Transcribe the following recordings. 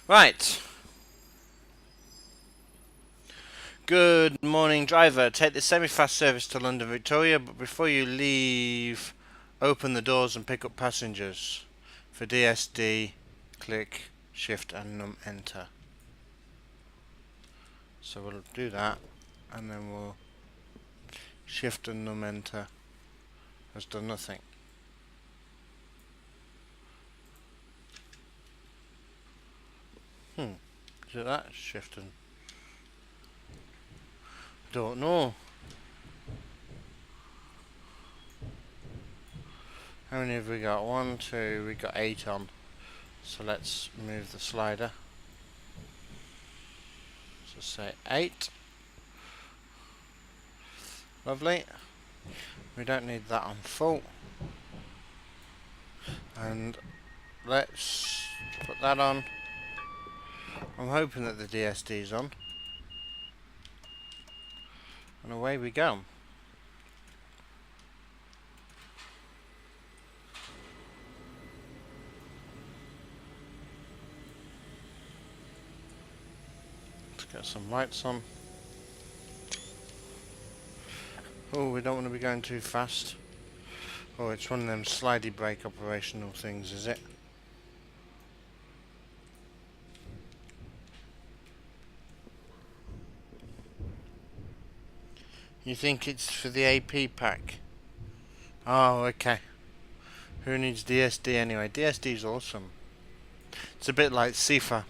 Right. Good morning, driver. Take the semi-fast service to London Victoria, but before you leave, open the doors and pick up passengers. For DSD, click Shift and Enter. So we'll do that, and then we'll Shift and Enter. Has done nothing. Is it that? Shift and... Don't know. How many have we got? 1, 2, we got 8 on. So let's move the slider. So say 8. Lovely. We don't need that on full. And let's put that on. I'm hoping that the DSD is on. And away we go. Let's get some lights on. Oh, we don't want to be going too fast. Oh, it's one of them slidey brake operational things, is it? You think it's for the AP pack? Oh, okay. Who needs DSD anyway? DSD is awesome. It's a bit like CIFA.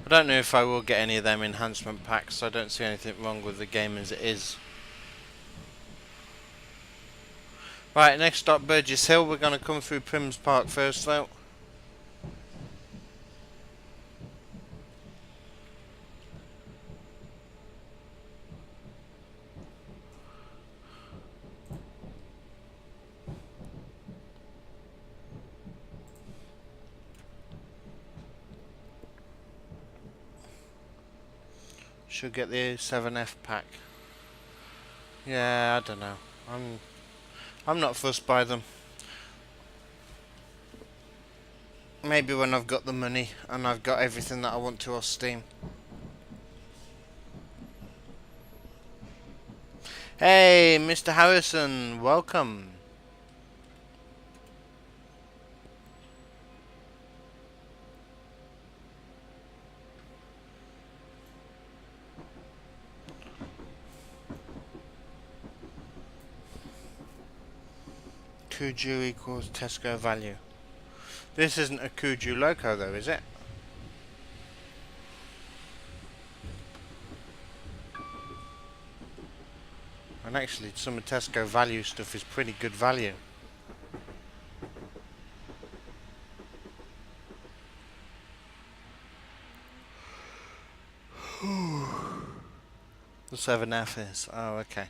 I don't know if I will get any of them enhancement packs. I don't see anything wrong with the game as it is. Right, next stop Burgess Hill. We're going to come through Prims Park first though. Should get the 7F pack. Yeah, I don't know. I'm not fussed by them. Maybe when I've got the money and I've got everything that I want to off Steam. Hey, Mr. Harrison, welcome. Kuju equals Tesco value. This isn't a Kuju loco though, is it? And actually some of Tesco value stuff is pretty good value. The 7F is. Oh, okay.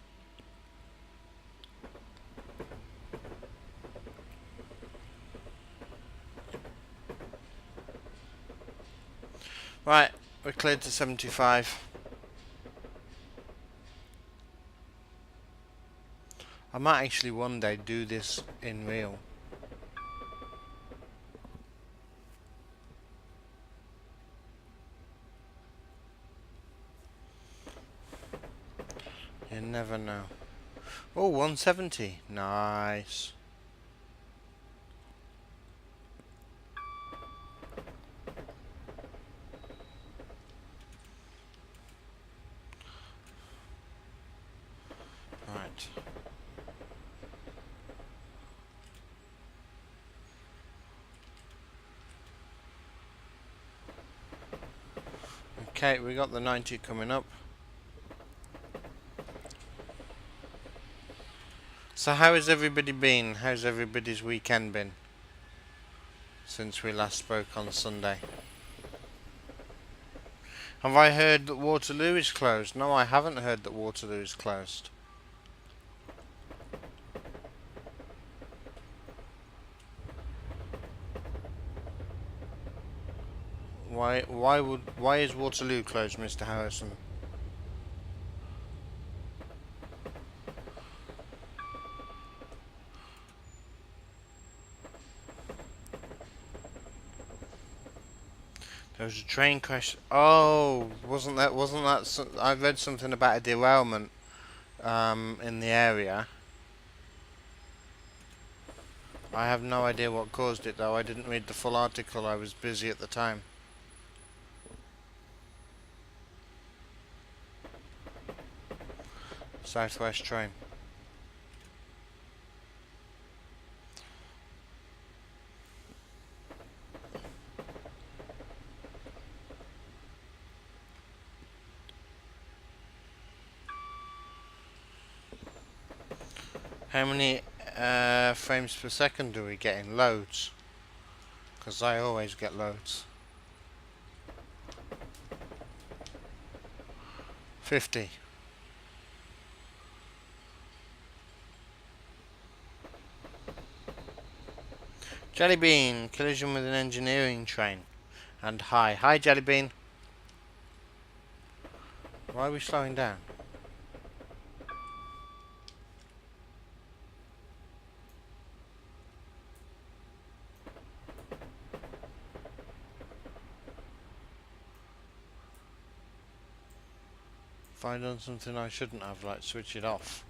Right, we're cleared to 75. I might actually one day do this in real. You never know. Oh, 170. Nice. Right. Okay, we got the 90 coming up. So how has everybody been? How's everybody's weekend been? Since we last spoke on Sunday. Have I heard that Waterloo is closed? No, I haven't heard that Waterloo is closed. Why is Waterloo closed, Mr. Harrison? There was a train crash. Oh, wasn't that? I read something about a derailment in the area. I have no idea what caused it though. I didn't read the full article. I was busy at the time. Southwest train. How many frames per second do we get in? Loads. Because I always get loads. 50. Jellybean, collision with an engineering train. And hi Jellybean. Why are we slowing down? If I done something I shouldn't have, like switch it off.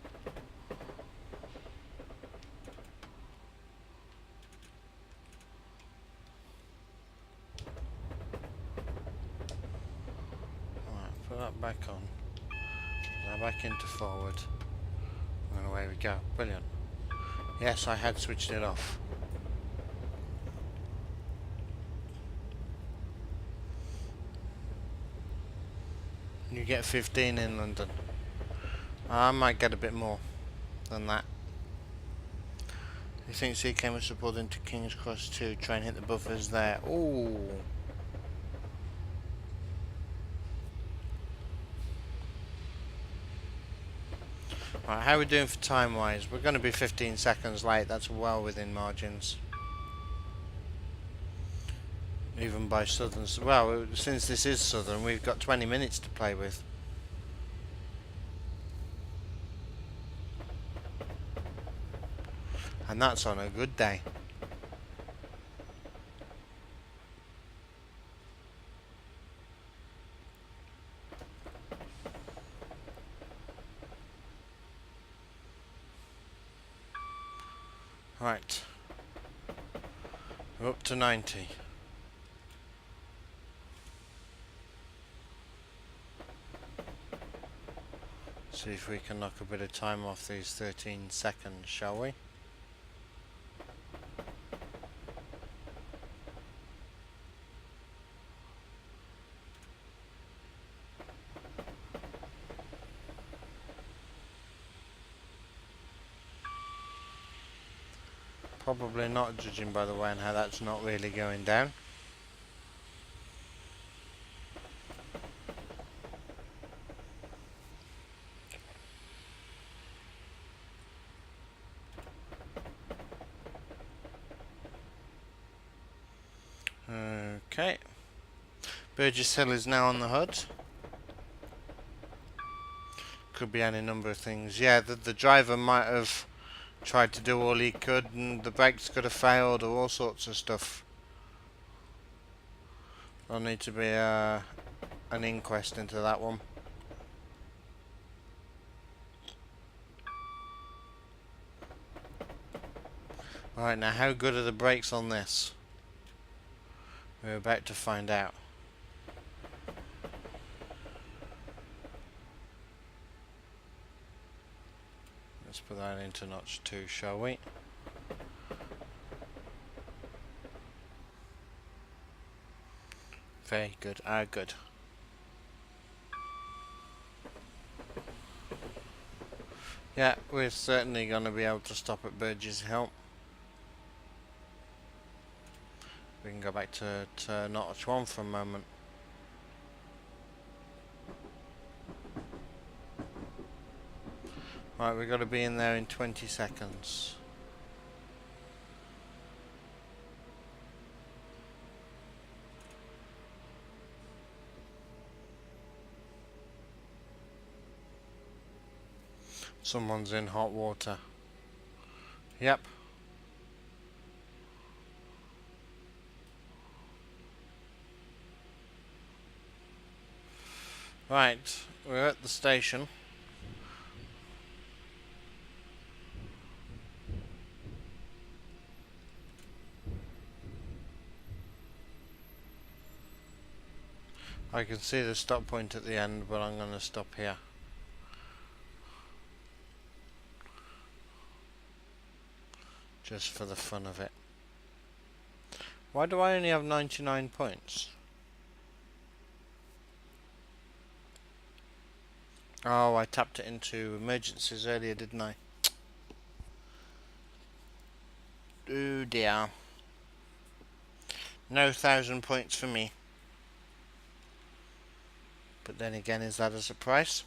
Alright, put that back on. Now back into forward. And away we go. Brilliant. Yes, I had switched it off. You get 15 in London. I might get a bit more than that. You think CK was support into King's Cross 2, try and hit the buffers there. Ooh. Right, how are we doing for time wise? We're going to be 15 seconds late, that's well within margins. Even by Southern, well, since this is Southern, we've got 20 minutes to play with. And that's on a good day. Right. We're up to 90. See if we can knock a bit of time off these 13 seconds, shall we? Probably not, judging by the way and how that's not really going down. Okay. Burgess Hill is now on the HUD. Could be any number of things. Yeah, the driver might have tried to do all he could and the brakes could have failed or all sorts of stuff. There'll need to be an inquest into that one. Alright, now how good are the brakes on this? We're about to find out. Let's put that into notch 2, shall we? Very good, good. Yeah, we're certainly going to be able to stop at Burgess Hill. We can go back to notch 1 for a moment. Right, we've got to be in there in 20 seconds. Someone's in hot water. Yep. Right, we're at the station. I can see the stop point at the end, but I'm going to stop here. Just for the fun of it. Why do I only have 99 points? Oh, I tapped it into emergencies earlier, didn't I? Oh dear. No 1,000 points for me. But then again, is that a surprise?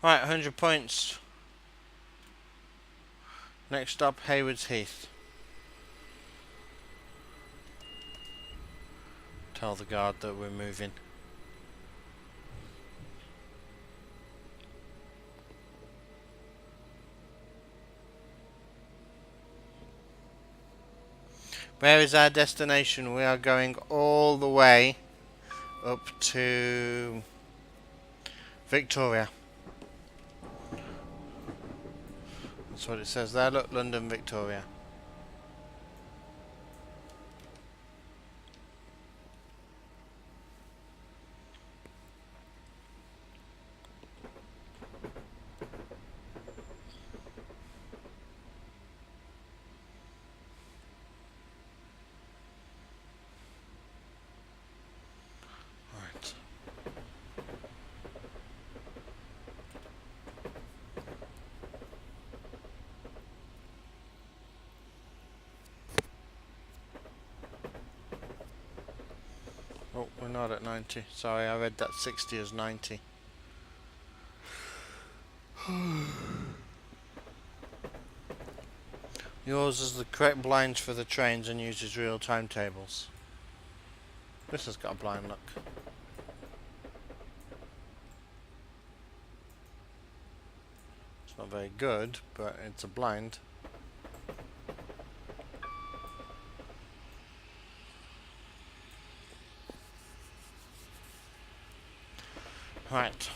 Right, 100 points. Next stop, Haywards Heath. Tell the guard that we're moving. Where is our destination? We are going all the way up to Victoria. That's what it says there. Look, London, Victoria. Right. Oh, we're not at 90. Sorry, I read that 60 as 90. Yours is the correct blinds for the trains and uses real timetables. This has got a blind look. It's not very good, but it's a blind. Right.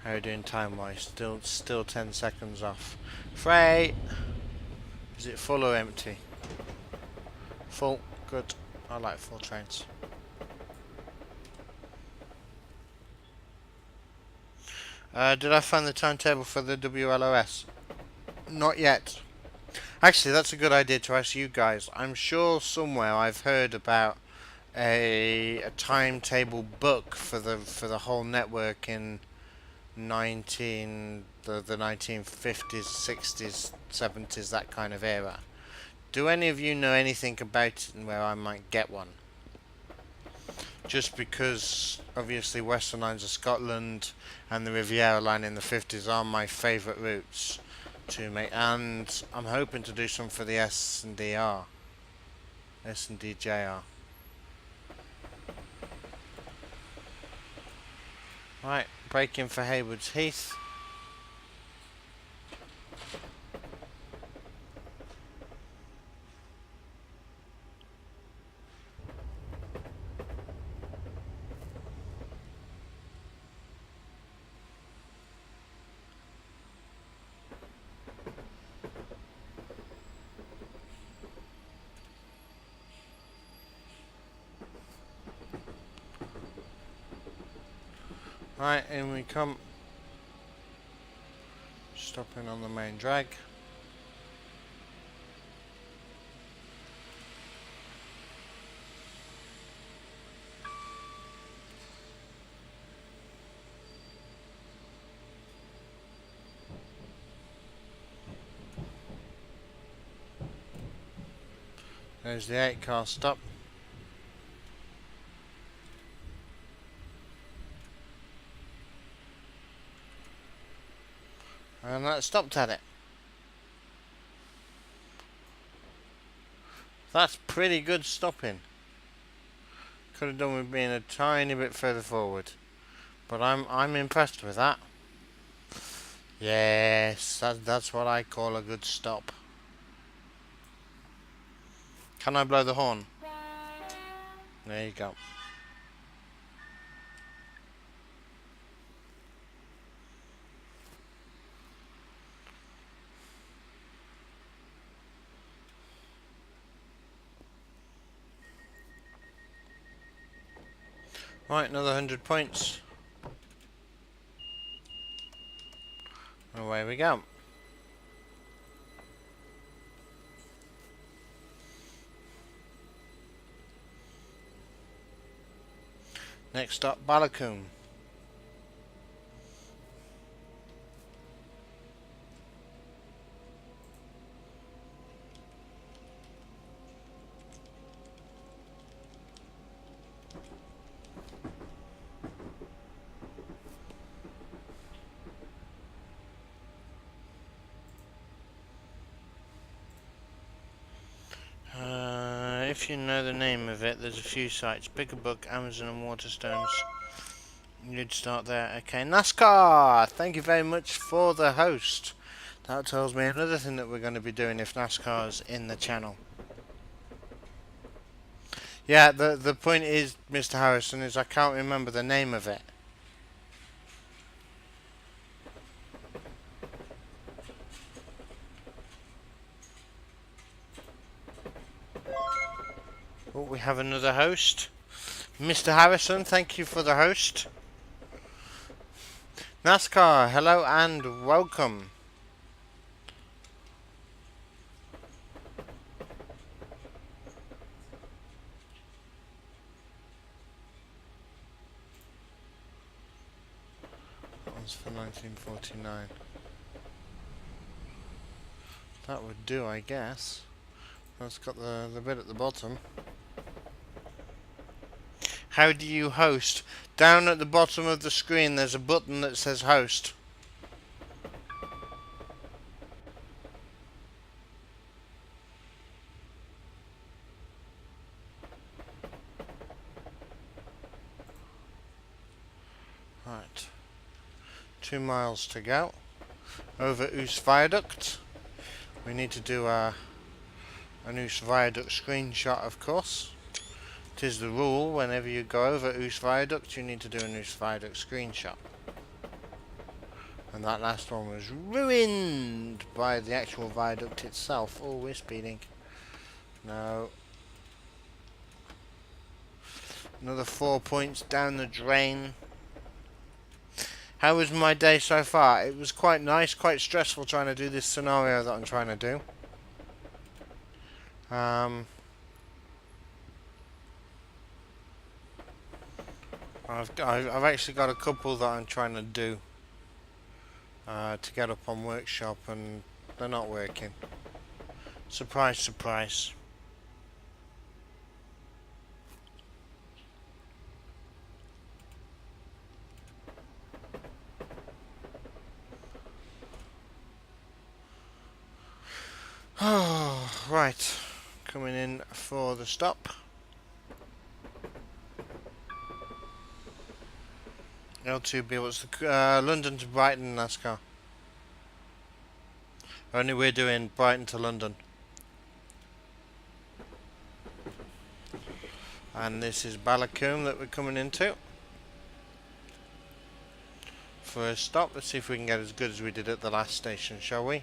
How are you doing time-wise? Still 10 seconds off. Freight! Is it full or empty? Full. Good. I like full trains. Did I find the timetable for the WLOS? Not yet. Actually, that's a good idea to ask you guys. I'm sure somewhere I've heard about a timetable book for the whole network in the 1950s, 60s, 70s, that kind of era. Do any of you know anything about it and where I might get one? Just because obviously Western Lines of Scotland and the Riviera line in the 50s are my favourite routes to make, and I'm hoping to do some for the S&DR, S&DJR. Right, braking for Haywards Heath. Right, in we come. Stopping on the main drag. There's the 8-car stop. And that stopped at it. That's pretty good stopping. Could have done with being a tiny bit further forward. But I'm impressed with that. Yes, that's what I call a good stop. Can I blow the horn? There you go. Right, another 100 points. Away we go. Next stop, Balakoom. If you know the name of it, there's a few sites. Pick a Book, Amazon and Waterstones. You'd start there. Okay, NASCAR! Thank you very much for the host. That tells me another thing that we're going to be doing if NASCAR's in the channel. Yeah, the point is, Mr. Harrison, is I can't remember the name of it. Oh, we have another host. Mr. Harrison, thank you for the host. NASCAR, hello and welcome. That one's for 1949. That would do, I guess. That's got the bit at the bottom. How do you host? Down at the bottom of the screen there's a button that says host. Right. 2 miles to go. Over Ouse Viaduct. We need to do an Ouse Viaduct screenshot, of course. It is the rule, whenever you go over Ouse Viaduct, you need to do an Ouse Viaduct screenshot. And that last one was ruined by the actual viaduct itself. Oh, we're speeding. No. Another 4 points down the drain. How was my day so far? It was quite nice, quite stressful trying to do this scenario that I'm trying to do. I've actually got a couple that I'm trying to do to get up on workshop, and they're not working. Surprise, surprise. Oh, right. Coming in for the stop. L2B, what's the London to Brighton NASCAR? Only we're doing Brighton to London. And this is Balakoom that we're coming into. First stop, let's see if we can get as good as we did at the last station, shall we?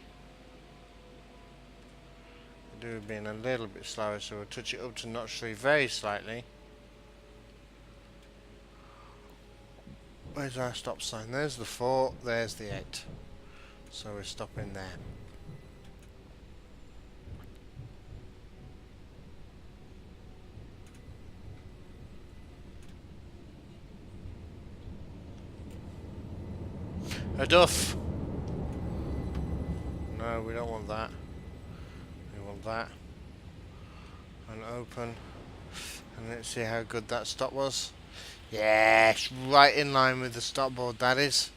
We do being a little bit slower, so we'll touch it up to notch 3 very slightly. Where's our stop sign? There's the 4, there's the 8. So we're stopping there. A duff! No, we don't want that. We want that. And open. And let's see how good that stop was. Yes, right in line with the stop board, that is.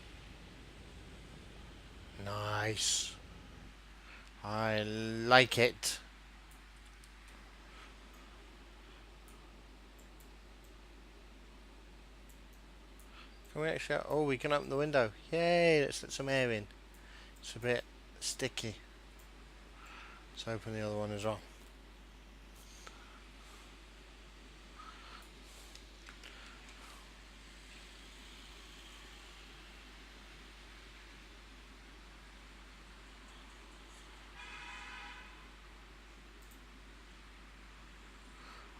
Nice. I like it. Can we actually... Oh, we can open the window. Yay, let's let some air in. It's a bit sticky. Let's open the other one as well.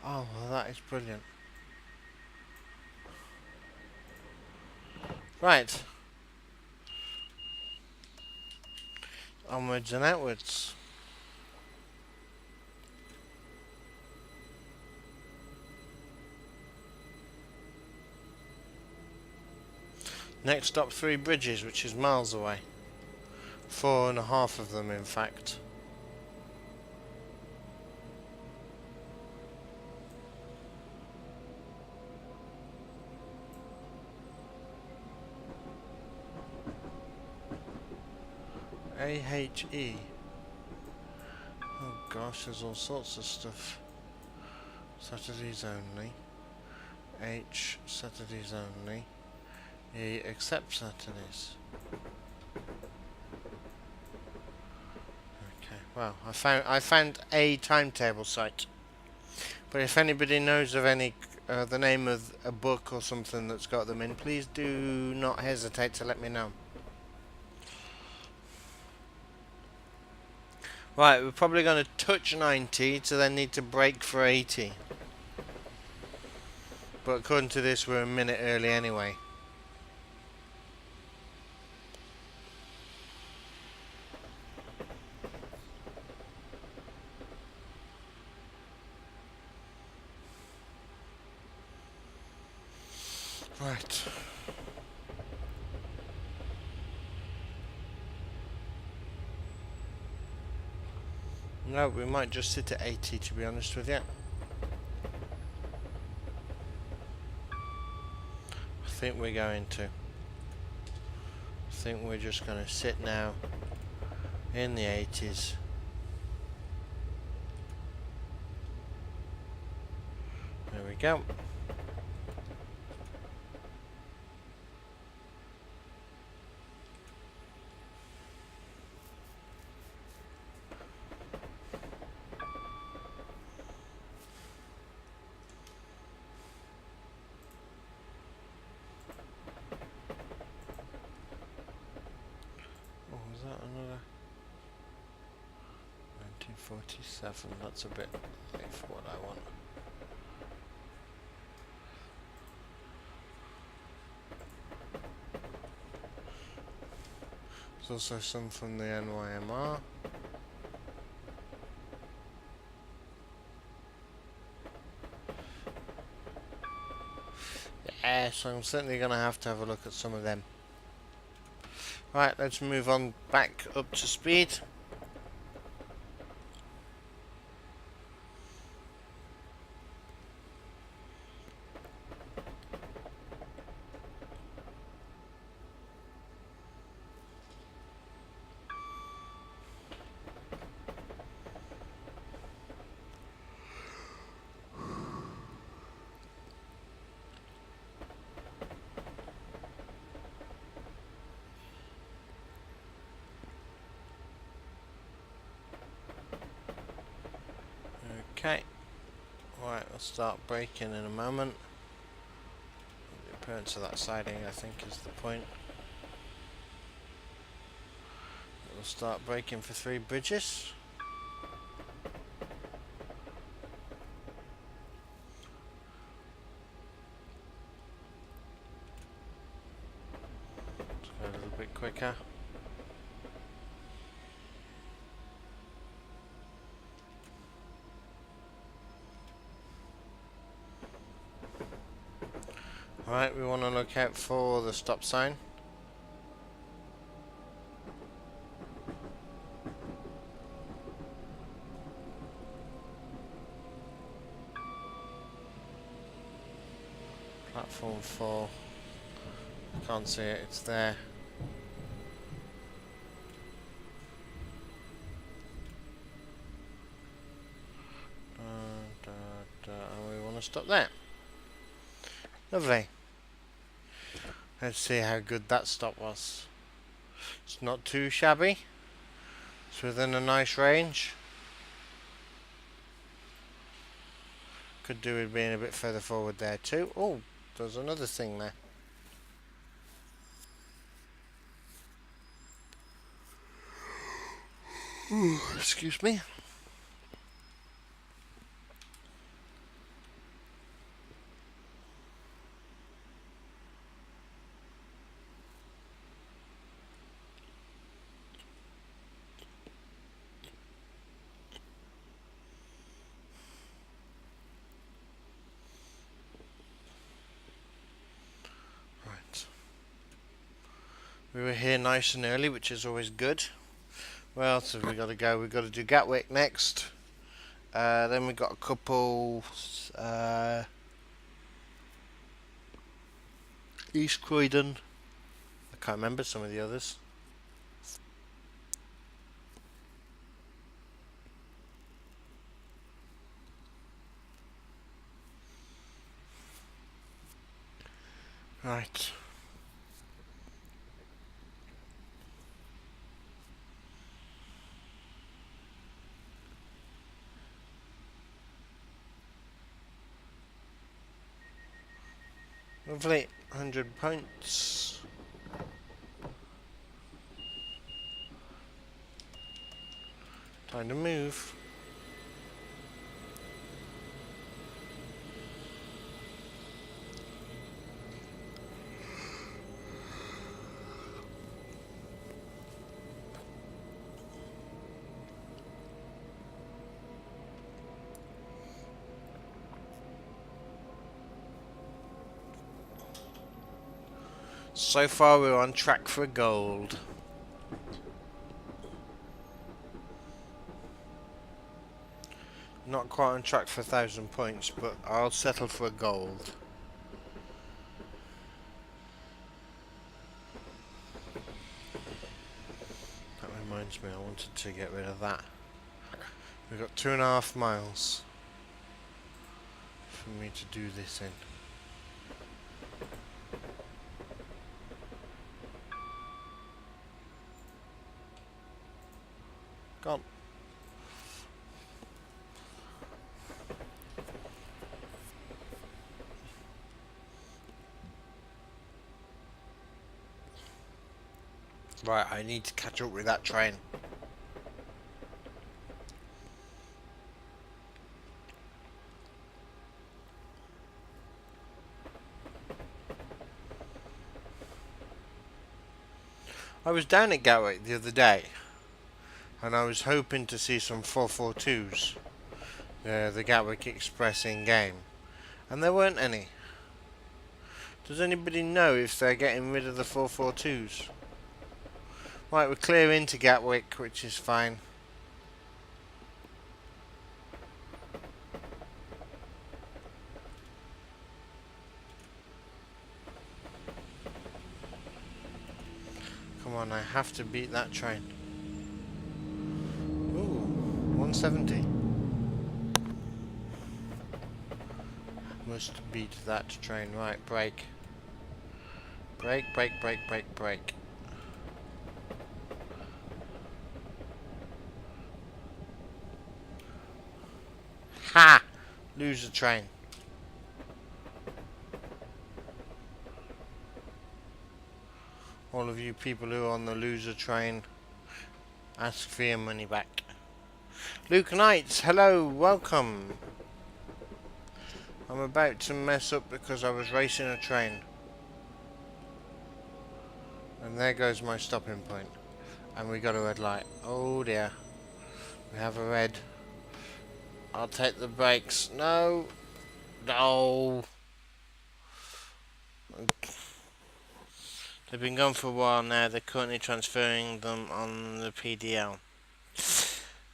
Oh, well, that is brilliant. Right. Onwards and outwards. Next stop, 3 bridges, which is miles away. 4.5 of them, in fact. AHE. Oh gosh, there's all sorts of stuff. Saturdays only. H, Saturdays only. E, except Saturdays. Okay, well, I found a timetable site. But if anybody knows of any the name of a book or something that's got them in, please do not hesitate to let me know. Right, we're probably going to touch 90 to then need to brake for 80. But according to this, we're a minute early anyway. Right. No, we might just sit at 80 to be honest with you. I think we're going to. I think we're just going to sit now in the 80s. There we go. Oh, was that another 1947? That's a bit late for what I want. There's also some from the NYMR. Yeah, so I'm certainly going to have a look at some of them. Right, let's move on back up to speed. Okay, right, we'll start braking in a moment. The appearance of that siding, I think, is the point. We'll start braking for 3 bridges. Let's go a little bit quicker. Right, we want to look out for the stop sign. Platform 4. I can't see it, it's there. And we want to stop there. Lovely. Let's see how good that stop was. It's not too shabby. It's within a nice range. Could do with being a bit further forward there too. Oh, there's another thing there. Ooh, excuse me. We were here nice and early, which is always good. Where else have we got to go? We've got to do Gatwick next. Then we've got a couple... East Croydon. I can't remember some of the others. Right. Lovely, 100 points. Time to move. So far we're on track for gold. Not quite on track for 1,000 points, but I'll settle for gold. That reminds me, I wanted to get rid of that. We've got 2.5 miles for me to do this in. Gone. Right, I need to catch up with that train. I was down at Gatwick the other day, and I was hoping to see some 442s, the Gatwick Express in-game, and there weren't any. Does anybody know if they're getting rid of the 442s? Right, we're clear into Gatwick, which is fine. Come on, I have to beat that train. Ooh, 170. Must beat that train. Right, brake. Brake, brake, brake, brake, brake. Ha! Lose the train. All of you people who are on the loser train, ask for your money back. Luke Knights, hello, welcome. I'm about to mess up because I was racing a train. And there goes my stopping point. And we got a red light. Oh dear. We have a red. I'll take the brakes. No. No. They've been gone for a while now. They're currently transferring them on the PDL.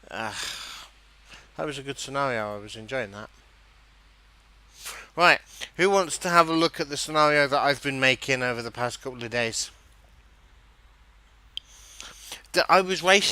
That was a good scenario. I was enjoying that. Right. Who wants to have a look at the scenario that I've been making over the past couple of days? I was racing